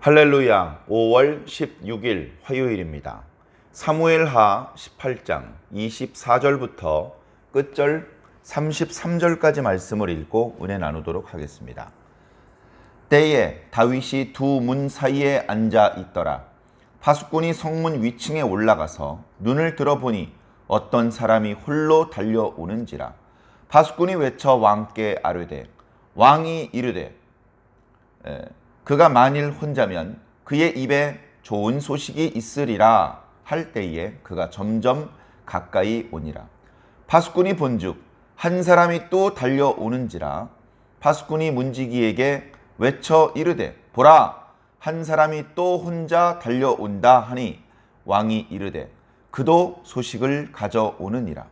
할렐루야. 5월 16일 화요일입니다. 사무엘하 18장 24절부터 끝절 33절까지 말씀을 읽고 은혜 나누도록 하겠습니다. 때에 다윗이 두 문 사이에 앉아 있더라. 파수꾼이 성문 위층에 올라가서 눈을 들어보니 어떤 사람이 홀로 달려오는지라. 파수꾼이 외쳐 왕께 아뢰되 왕이 이르되 그가 만일 혼자면 그의 입에 좋은 소식이 있으리라 할 때에 그가 점점 가까이 오니라. 파수꾼이 본즉 한 사람이 또 달려오는지라. 파수꾼이 문지기에게 외쳐 이르되 보라, 한 사람이 또 혼자 달려온다 하니 왕이 이르되 그도 소식을 가져오느니라.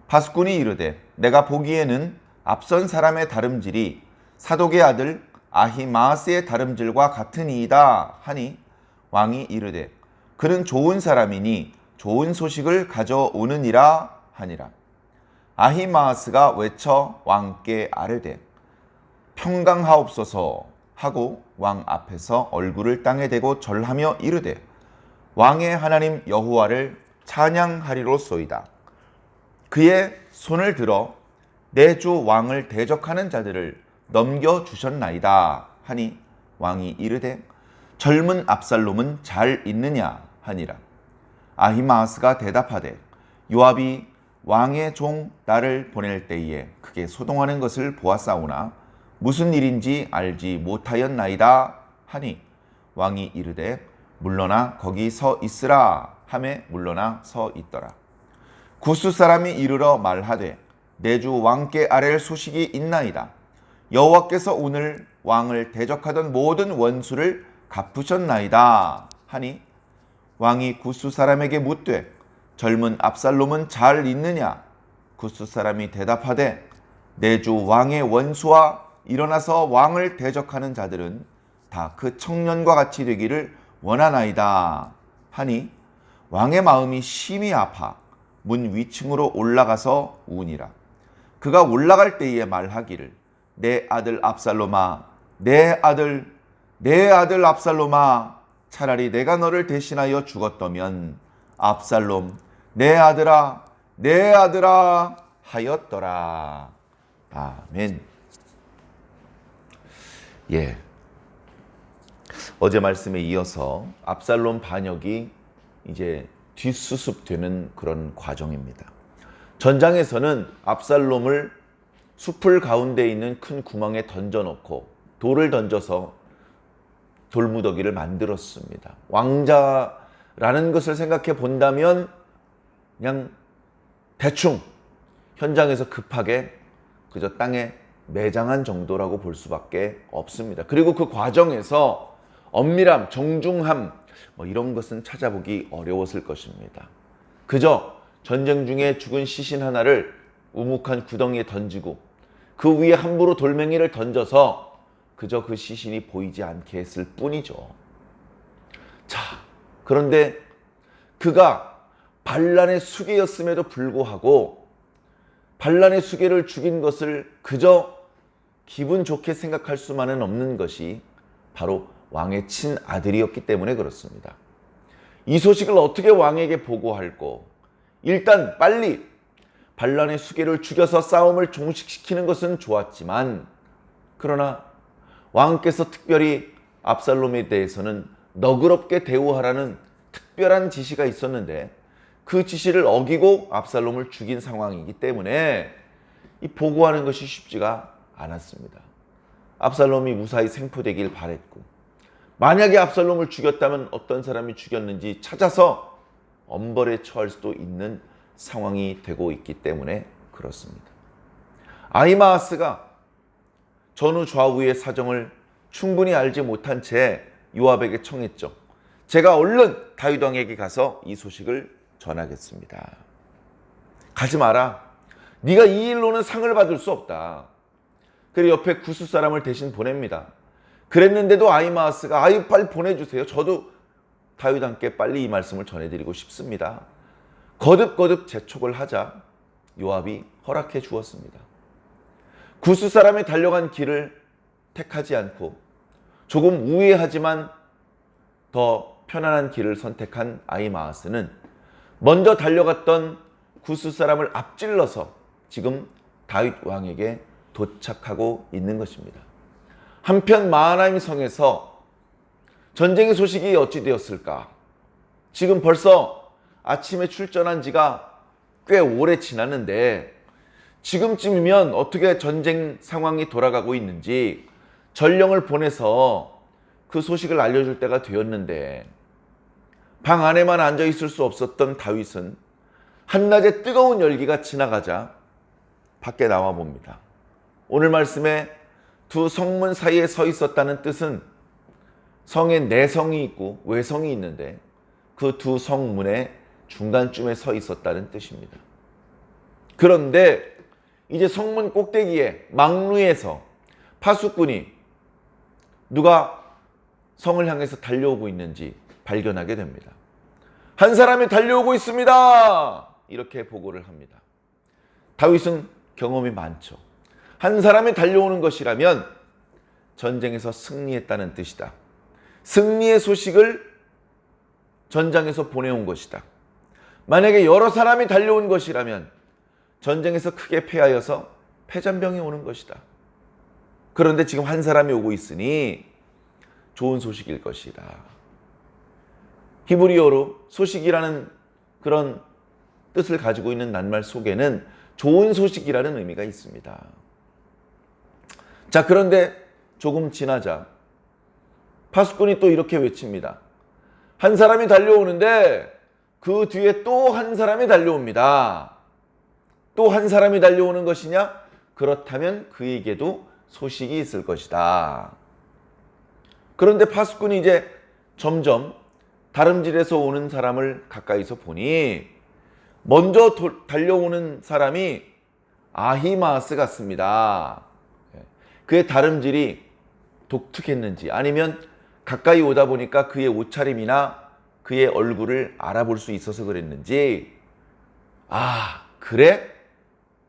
파수꾼이 이르되 내가 보기에는 앞선 사람의 다름질이 사독의 아들 아히마스의 다름질과 같으니이다 하니 왕이 이르되 그는 좋은 사람이니 좋은 소식을 가져오느니라 하니라. 아히마스가 외쳐 왕께 아뢰되 평강하옵소서 하고 왕 앞에서 얼굴을 땅에 대고 절하며 이르되 왕의 하나님 여호와를 찬양하리로소이다. 그의 손을 들어 내 주 왕을 대적하는 자들을 넘겨주셨나이다 하니 왕이 이르되 젊은 압살롬은 잘 있느냐 하니라. 아히마스가 대답하되 요압이 왕의 종 나를 보낼 때에 크게 소동하는 것을 보았사오나 무슨 일인지 알지 못하였나이다 하니 왕이 이르되 물러나 거기 서 있으라 하매 물러나 서 있더라. 구스 사람이 이르러 말하되 내 주 왕께 아랠 소식이 있나이다. 여호와께서 오늘 왕을 대적하던 모든 원수를 갚으셨나이다 하니 왕이 구스 사람에게 묻되 젊은 압살롬은 잘 있느냐. 구스 사람이 대답하되 내 주 왕의 원수와 일어나서 왕을 대적하는 자들은 다 그 청년과 같이 되기를 원하나이다 하니 왕의 마음이 심히 아파 문 위층으로 올라가서 우니라. 그가 올라갈 때에 말하기를 내 아들 압살롬아, 내 아들 압살롬아, 차라리 내가 너를 대신하여 죽었더면 압살롬 내 아들아 하였더라. 아멘. 예. 어제 말씀에 이어서 압살롬 반역이 이제 뒷수습되는 그런 과정입니다. 전장에서는 압살롬을 숲을 가운데 있는 큰 구멍에 던져놓고 돌을 던져서 돌무더기를 만들었습니다. 왕자라는 것을 생각해 본다면 그냥 대충 현장에서 급하게 그저 땅에 매장한 정도라고 볼 수밖에 없습니다. 그리고 그 과정에서 엄밀함, 정중함 이런 것은 찾아보기 어려웠을 것입니다. 그저 전쟁 중에 죽은 시신 하나를 우묵한 구덩이에 던지고 그 위에 함부로 돌멩이를 던져서 그저 그 시신이 보이지 않게 했을 뿐이죠. 자, 그런데 그가 반란의 수괴였음에도 불구하고 반란의 수괴를 죽인 것을 그저 기분 좋게 생각할 수만은 없는 것이 바로 왕의 친아들이었기 때문에 그렇습니다. 이 소식을 어떻게 왕에게 보고할꼬? 일단 빨리 반란의 수괴를 죽여서 싸움을 종식시키는 것은 좋았지만 그러나 왕께서 특별히 압살롬에 대해서는 너그럽게 대우하라는 특별한 지시가 있었는데 그 지시를 어기고 압살롬을 죽인 상황이기 때문에 이 보고하는 것이 쉽지가 않았습니다. 압살롬이 무사히 생포되길 바랬고 만약에 압살롬을 죽였다면 어떤 사람이 죽였는지 찾아서 엄벌에 처할 수도 있는 상황이 되고 있기 때문에 그렇습니다. 아히마아스가 전후 좌우의 사정을 충분히 알지 못한 채 요압에게 청했죠. 제가 얼른 다윗 왕에게 가서 이 소식을 전하겠습니다. 가지 마라. 네가 이 일로는 상을 받을 수 없다. 그리고 옆에 구스 사람을 대신 보냅니다. 그랬는데도 아히마아스가 빨리 보내주세요. 저도 다윗 왕께 빨리 이 말씀을 전해드리고 싶습니다. 거듭거듭 재촉을 하자 요압이 허락해 주었습니다. 구스 사람이 달려간 길을 택하지 않고 조금 우회하지만 더 편안한 길을 선택한 아히마아스는 먼저 달려갔던 구스 사람을 앞질러서 지금 다윗 왕에게 도착하고 있는 것입니다. 한편 마하나임 성에서 전쟁의 소식이 어찌 되었을까? 지금 벌써 아침에 출전한 지가 꽤 오래 지났는데 지금쯤이면 어떻게 전쟁 상황이 돌아가고 있는지 전령을 보내서 그 소식을 알려줄 때가 되었는데 방 안에만 앉아 있을 수 없었던 다윗은 한낮의 뜨거운 열기가 지나가자 밖에 나와 봅니다. 오늘 말씀에 두 성문 사이에 서 있었다는 뜻은 성에 내성이 있고 외성이 있는데 그 두 성문의 중간쯤에 서 있었다는 뜻입니다. 그런데 이제 성문 꼭대기에 망루에서 파수꾼이 누가 성을 향해서 달려오고 있는지 발견하게 됩니다. 한 사람이 달려오고 있습니다. 이렇게 보고를 합니다. 다윗은 경험이 많죠. 한 사람이 달려오는 것이라면 전쟁에서 승리했다는 뜻이다. 승리의 소식을 전장에서 보내온 것이다. 만약에 여러 사람이 달려온 것이라면 전쟁에서 크게 패하여서 패잔병이 오는 것이다. 그런데 지금 한 사람이 오고 있으니 좋은 소식일 것이다. 히브리어로 소식이라는 그런 뜻을 가지고 있는 낱말 속에는 좋은 소식이라는 의미가 있습니다. 자, 그런데 조금 지나자 파수꾼이 또 이렇게 외칩니다. 한 사람이 달려오는데 그 뒤에 또 한 사람이 달려옵니다. 또 한 사람이 달려오는 것이냐? 그렇다면 그에게도 소식이 있을 것이다. 그런데 파수꾼이 이제 점점 다름질에서 오는 사람을 가까이서 보니 먼저 달려오는 사람이 아히마아스 같습니다. 그의 다름질이 독특했는지 아니면 가까이 오다 보니까 그의 옷차림이나 그의 얼굴을 알아볼 수 있어서 그랬는지 그래?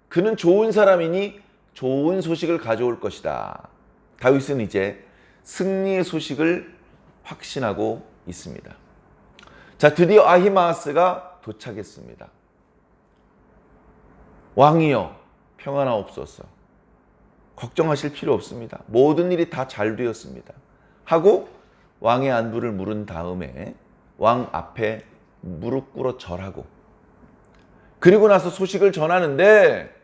그는 좋은 사람이니 좋은 소식을 가져올 것이다. 다윗은 이제 승리의 소식을 확신하고 있습니다. 자, 드디어 아히마아스가 도착했습니다. 왕이여 평안하옵소서. 걱정하실 필요 없습니다. 모든 일이 다 잘 되었습니다. 하고 왕의 안부를 물은 다음에 왕 앞에 무릎 꿇어 절하고 그리고 나서 소식을 전하는데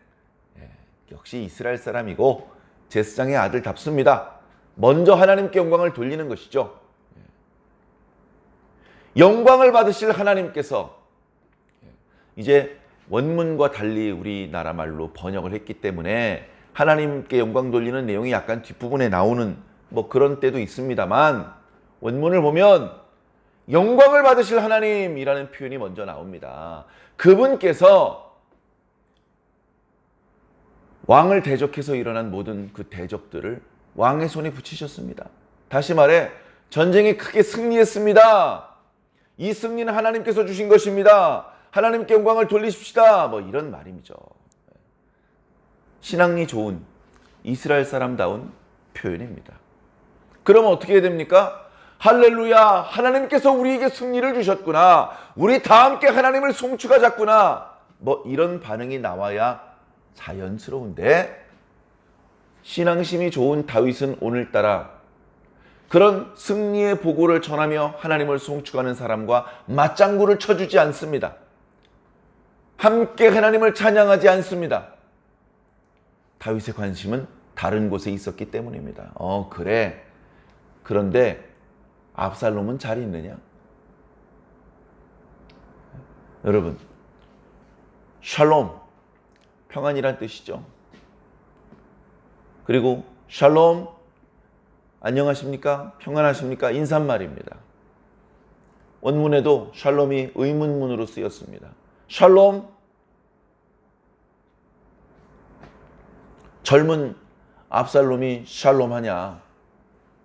역시 이스라엘 사람이고 제사장의 아들답습니다. 먼저 하나님께 영광을 돌리는 것이죠. 영광을 받으실 하나님께서 이제 원문과 달리 우리나라 말로 번역을 했기 때문에 하나님께 영광 돌리는 내용이 약간 뒷부분에 나오는 그런 때도 있습니다만 원문을 보면 영광을 받으실 하나님이라는 표현이 먼저 나옵니다. 그분께서 왕을 대적해서 일어난 모든 그 대적들을 왕의 손에 붙이셨습니다. 다시 말해 전쟁이 크게 승리했습니다. 이 승리는 하나님께서 주신 것입니다. 하나님께 영광을 돌리십시다. 이런 말이죠. 신앙이 좋은 이스라엘 사람다운 표현입니다. 그러면 어떻게 해야 됩니까? 할렐루야, 하나님께서 우리에게 승리를 주셨구나. 우리 다 함께 하나님을 송축하자꾸나. 이런 반응이 나와야 자연스러운데 신앙심이 좋은 다윗은 오늘따라 그런 승리의 보고를 전하며 하나님을 송축하는 사람과 맞장구를 쳐주지 않습니다. 함께 하나님을 찬양하지 않습니다. 다윗의 관심은 다른 곳에 있었기 때문입니다. 그래. 그런데 압살롬은 잘 있느냐? 여러분, 샬롬, 평안이란 뜻이죠. 그리고 샬롬, 안녕하십니까? 평안하십니까? 인사말입니다. 원문에도 샬롬이 의문문으로 쓰였습니다. 샬롬, 젊은 압살롬이 샬롬 하냐?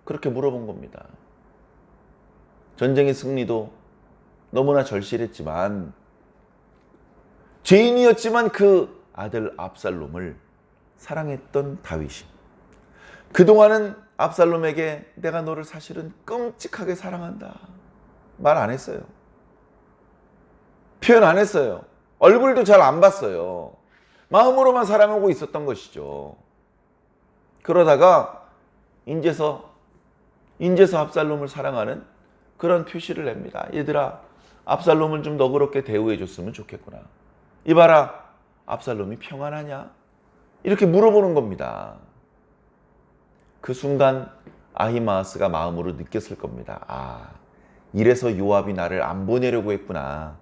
그렇게 물어본 겁니다. 전쟁의 승리도 너무나 절실했지만 죄인이었지만 그 아들 압살롬을 사랑했던 다윗이 그동안은 압살롬에게 내가 너를 사실은 끔찍하게 사랑한다. 말 안 했어요. 표현 안 했어요. 얼굴도 잘 안 봤어요. 마음으로만 사랑하고 있었던 것이죠. 그러다가 인제서 압살롬을 사랑하는 그런 표시를 냅니다. 얘들아, 압살롬을 좀 너그럽게 대우해 줬으면 좋겠구나. 이봐라, 압살롬이 평안하냐? 이렇게 물어보는 겁니다. 그 순간 아히마아스가 마음으로 느꼈을 겁니다. 아, 이래서 요압이 나를 안 보내려고 했구나.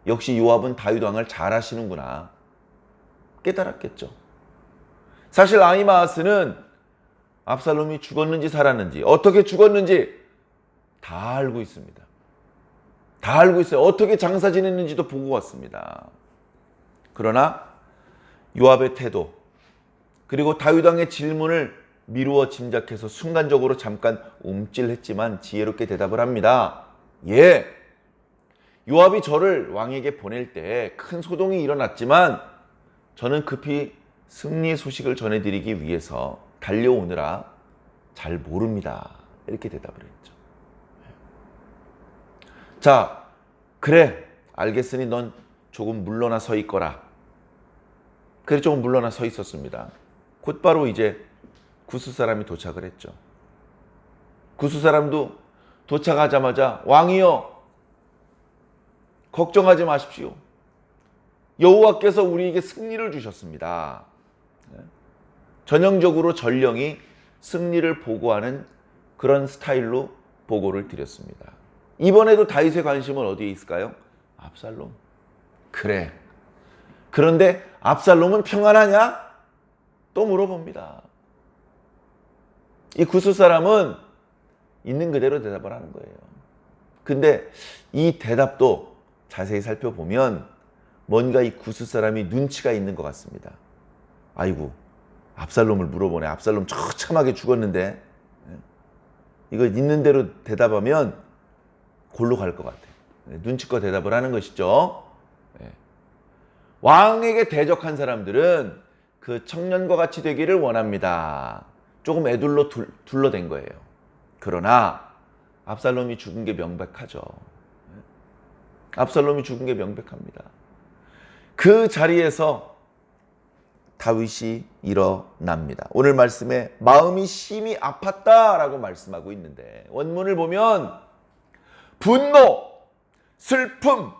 역시 요압은 다윗 왕을 잘 하시는구나. 깨달았겠죠. 사실 아히마아스는 압살롬이 죽었는지 살았는지, 어떻게 죽었는지 다 알고 있습니다. 다 알고 있어요. 어떻게 장사 지냈는지도 보고 왔습니다. 그러나 요압의 태도, 그리고 다윗 왕의 질문을 미루어 짐작해서 순간적으로 잠깐 움찔했지만 지혜롭게 대답을 합니다. 예, 요압이 저를 왕에게 보낼 때 큰 소동이 일어났지만 저는 급히 승리의 소식을 전해드리기 위해서 달려오느라 잘 모릅니다. 이렇게 대답을 했죠. 자, 그래, 알겠으니 넌 조금 물러나 서 있거라. 그래, 조금 물러나 서 있었습니다. 곧바로 이제 구스 사람이 도착을 했죠. 구스 사람도 도착하자마자 왕이여, 걱정하지 마십시오. 여호와께서 우리에게 승리를 주셨습니다. 전형적으로 전령이 승리를 보고하는 그런 스타일로 보고를 드렸습니다. 이번에도 다윗의 관심은 어디에 있을까요? 압살롬. 그래. 그런데 압살롬은 평안하냐? 또 물어봅니다. 이 구스 사람은 있는 그대로 대답을 하는 거예요. 근데 이 대답도 자세히 살펴보면 뭔가 이 구스 사람이 눈치가 있는 것 같습니다. 아이고, 압살롬을 물어보네. 압살롬 처참하게 죽었는데 이거 있는 대로 대답하면 골로 갈 것 같아요. 눈치껏 대답을 하는 것이죠. 왕에게 대적한 사람들은 그 청년과 같이 되기를 원합니다. 조금 애둘러 둘러댄 거예요. 그러나 압살롬이 죽은 게 명백하죠. 압살롬이 죽은 게 명백합니다. 그 자리에서 다윗이 일어납니다. 오늘 말씀에 마음이 심히 아팠다라고 말씀하고 있는데 원문을 보면 분노, 슬픔,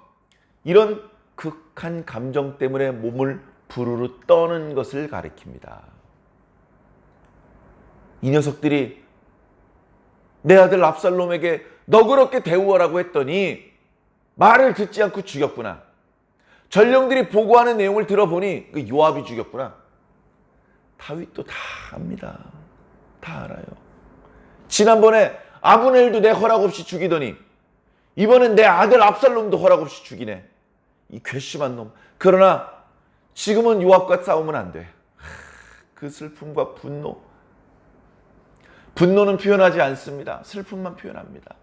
이런 극한 감정 때문에 몸을 부르르 떠는 것을 가리킵니다. 이 녀석들이 내 아들 압살롬에게 너그럽게 대우하라고 했더니 말을 듣지 않고 죽였구나. 전령들이 보고하는 내용을 들어보니 그 요압이 죽였구나. 다윗도 다 압니다. 다 알아요. 지난번에 아브넬도 내 허락 없이 죽이더니 이번엔 내 아들 압살롬도 허락 없이 죽이네. 이 괘씸한 놈. 그러나 지금은 요압과 싸우면 안 돼. 그 슬픔과 분노. 분노는 표현하지 않습니다. 슬픔만 표현합니다.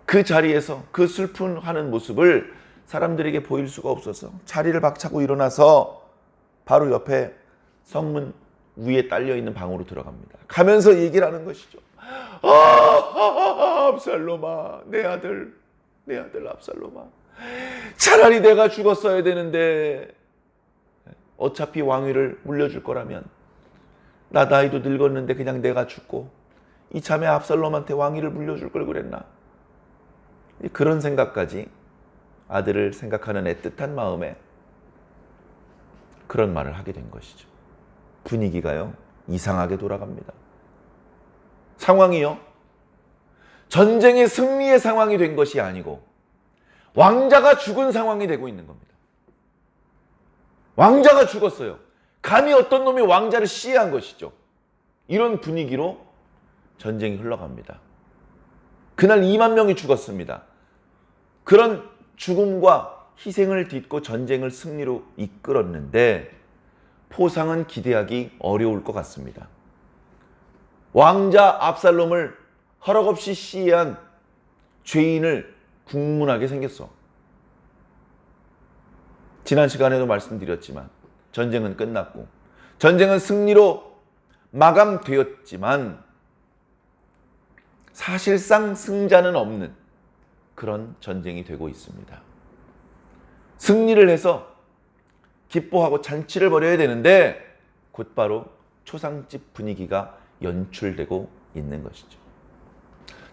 그 자리에서 그 슬픔하는 모습을 사람들에게 보일 수가 없어서 자리를 박차고 일어나서 바로 옆에 성문 위에 딸려있는 방으로 들어갑니다. 가면서 얘기를 하는 것이죠. 압살롬아, 내 아들 압살롬아. 차라리 내가 죽었어야 되는데 어차피 왕위를 물려줄 거라면 나 나이도 늙었는데 그냥 내가 죽고 이참에 압살롬한테 왕위를 물려줄 걸 그랬나. 그런 생각까지 아들을 생각하는 애틋한 마음에 그런 말을 하게 된 것이죠. 분위기가요 이상하게 돌아갑니다. 상황이요 전쟁의 승리의 상황이 된 것이 아니고 왕자가 죽은 상황이 되고 있는 겁니다. 왕자가 죽었어요. 감히 어떤 놈이 왕자를 시해한 것이죠. 이런 분위기로 전쟁이 흘러갑니다. 그날 2만 명이 죽었습니다. 그런 죽음과 희생을 딛고 전쟁을 승리로 이끌었는데 포상은 기대하기 어려울 것 같습니다. 왕자 압살롬을 허락 없이 시해한 죄인을 국문하게 생겼어. 지난 시간에도 말씀드렸지만 전쟁은 끝났고 전쟁은 승리로 마감되었지만 사실상 승자는 없는 그런 전쟁이 되고 있습니다. 승리를 해서 기뻐하고 잔치를 벌여야 되는데 곧바로 초상집 분위기가 연출되고 있는 것이죠.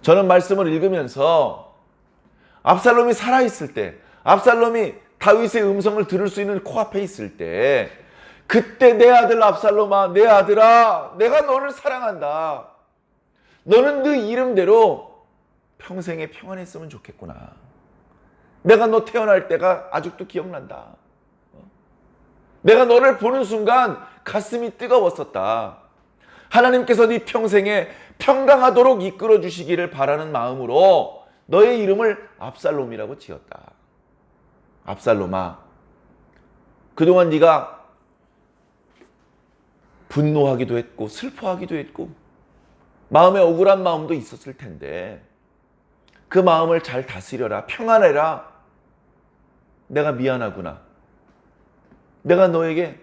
저는 말씀을 읽으면서 압살롬이 살아있을 때, 압살롬이 다윗의 음성을 들을 수 있는 코앞에 있을 때, 그때 내 아들 압살롬아, 내 아들아, 내가 너를 사랑한다. 너는 네 이름대로 평생에 평안했으면 좋겠구나. 내가 너 태어날 때가 아직도 기억난다. 내가 너를 보는 순간 가슴이 뜨거웠었다. 하나님께서 네 평생에 평강하도록 이끌어 주시기를 바라는 마음으로 너의 이름을 압살롬이라고 지었다. 압살롬아, 그동안 네가 분노하기도 했고 슬퍼하기도 했고 마음에 억울한 마음도 있었을 텐데 그 마음을 잘 다스려라. 평안해라. 내가 미안하구나. 내가 너에게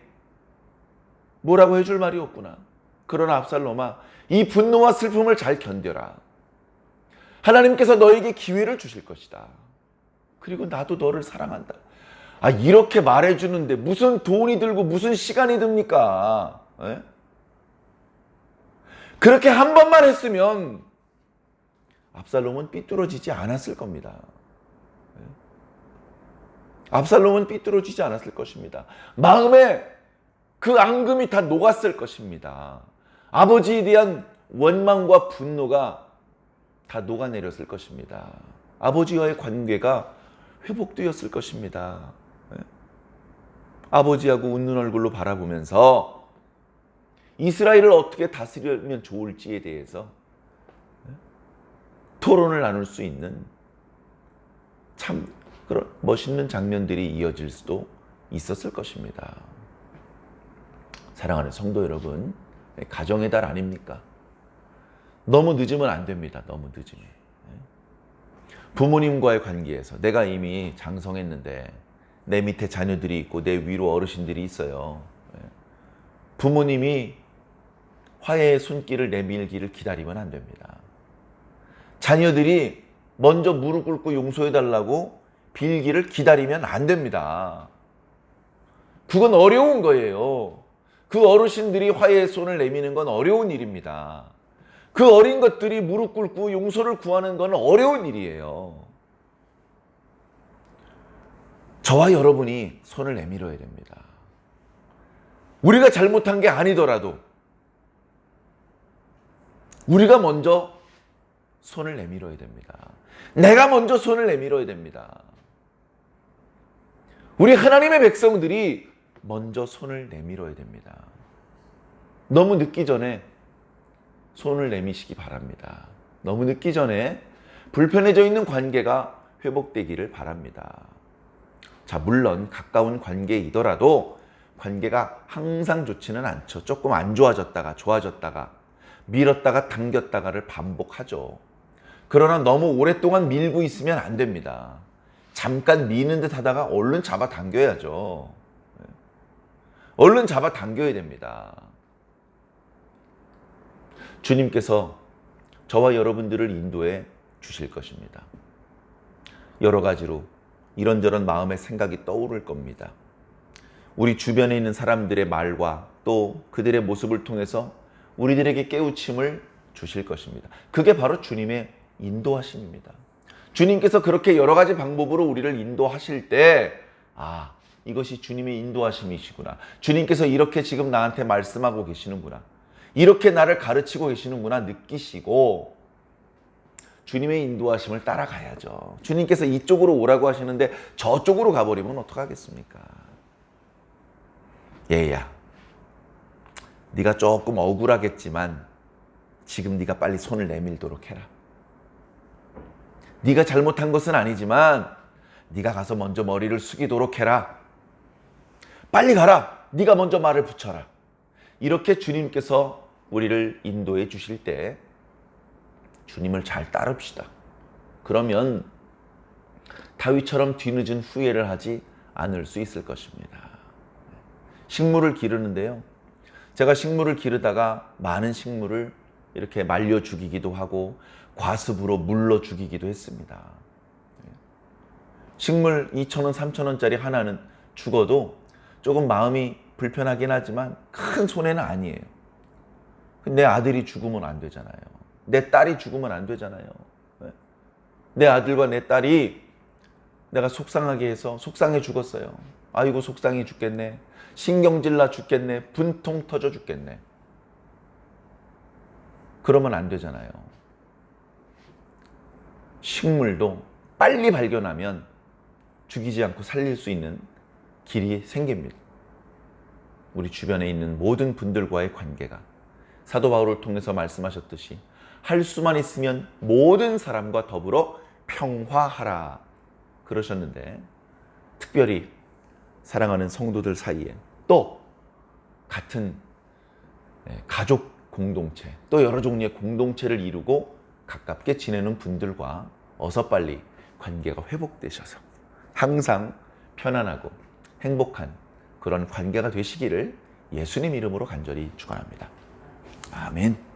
뭐라고 해줄 말이 없구나. 그러나 압살롬아, 이 분노와 슬픔을 잘 견뎌라. 하나님께서 너에게 기회를 주실 것이다. 그리고 나도 너를 사랑한다. 이렇게 말해주는데 무슨 돈이 들고 무슨 시간이 듭니까? 에? 그렇게 한 번만 했으면 압살롬은 삐뚤어지지 않았을 겁니다. 압살롬은 삐뚤어지지 않았을 것입니다. 마음에 그 앙금이 다 녹았을 것입니다. 아버지에 대한 원망과 분노가 다 녹아내렸을 것입니다. 아버지와의 관계가 회복되었을 것입니다. 아버지하고 웃는 얼굴로 바라보면서 이스라엘을 어떻게 다스리면 좋을지에 대해서 토론을 나눌 수 있는 참 그런 멋있는 장면들이 이어질 수도 있었을 것입니다. 사랑하는 성도 여러분, 가정의 달 아닙니까? 너무 늦으면 안 됩니다. 너무 늦으면. 부모님과의 관계에서 내가 이미 장성했는데 내 밑에 자녀들이 있고 내 위로 어르신들이 있어요. 부모님이 화해의 손길을 내밀기를 기다리면 안 됩니다. 자녀들이 먼저 무릎 꿇고 용서해달라고 빌기를 기다리면 안 됩니다. 그건 어려운 거예요. 그 어르신들이 화해의 손을 내미는 건 어려운 일입니다. 그 어린 것들이 무릎 꿇고 용서를 구하는 건 어려운 일이에요. 저와 여러분이 손을 내밀어야 됩니다. 우리가 잘못한 게 아니더라도 우리가 먼저 손을 내밀어야 됩니다. 내가 먼저 손을 내밀어야 됩니다. 우리 하나님의 백성들이 먼저 손을 내밀어야 됩니다. 너무 늦기 전에 손을 내미시기 바랍니다. 너무 늦기 전에 불편해져 있는 관계가 회복되기를 바랍니다. 자, 물론 가까운 관계이더라도 관계가 항상 좋지는 않죠. 조금 안 좋아졌다가 좋아졌다가 밀었다가 당겼다가를 반복하죠. 그러나 너무 오랫동안 밀고 있으면 안 됩니다. 잠깐 미는 듯 하다가 얼른 잡아 당겨야죠. 얼른 잡아 당겨야 됩니다. 주님께서 저와 여러분들을 인도해 주실 것입니다. 여러 가지로 이런저런 마음의 생각이 떠오를 겁니다. 우리 주변에 있는 사람들의 말과 또 그들의 모습을 통해서 우리들에게 깨우침을 주실 것입니다. 그게 바로 주님의 인도하심입니다. 주님께서 그렇게 여러 가지 방법으로 우리를 인도하실 때, 이것이 주님의 인도하심이시구나. 주님께서 이렇게 지금 나한테 말씀하고 계시는구나. 이렇게 나를 가르치고 계시는구나 느끼시고 주님의 인도하심을 따라가야죠. 주님께서 이쪽으로 오라고 하시는데 저쪽으로 가버리면 어떡하겠습니까? 얘야, 네가 조금 억울하겠지만 지금 네가 빨리 손을 내밀도록 해라. 네가 잘못한 것은 아니지만 네가 가서 먼저 머리를 숙이도록 해라. 빨리 가라. 네가 먼저 말을 붙여라. 이렇게 주님께서 우리를 인도해 주실 때 주님을 잘 따릅시다. 그러면 다윗처럼 뒤늦은 후회를 하지 않을 수 있을 것입니다. 식물을 기르는데요, 제가 식물을 기르다가 많은 식물을 이렇게 말려 죽이기도 하고 과습으로 물러 죽이기도 했습니다. 식물 2,000원, 3,000원짜리 하나는 죽어도 조금 마음이 불편하긴 하지만 큰 손해는 아니에요. 내 아들이 죽으면 안 되잖아요. 내 딸이 죽으면 안 되잖아요. 내 아들과 내 딸이 내가 속상하게 해서 속상해 죽었어요. 아이고 속상해 죽겠네. 신경질 나 죽겠네. 분통 터져 죽겠네. 그러면 안 되잖아요. 식물도 빨리 발견하면 죽이지 않고 살릴 수 있는 길이 생깁니다. 우리 주변에 있는 모든 분들과의 관계가 사도 바울을 통해서 말씀하셨듯이 할 수만 있으면 모든 사람과 더불어 평화하라 그러셨는데, 특별히 사랑하는 성도들 사이에 또 같은 가족 공동체, 또 여러 종류의 공동체를 이루고 가깝게 지내는 분들과 어서 빨리 관계가 회복되셔서 항상 편안하고 행복한 그런 관계가 되시기를 예수님 이름으로 간절히 축원합니다. 아멘.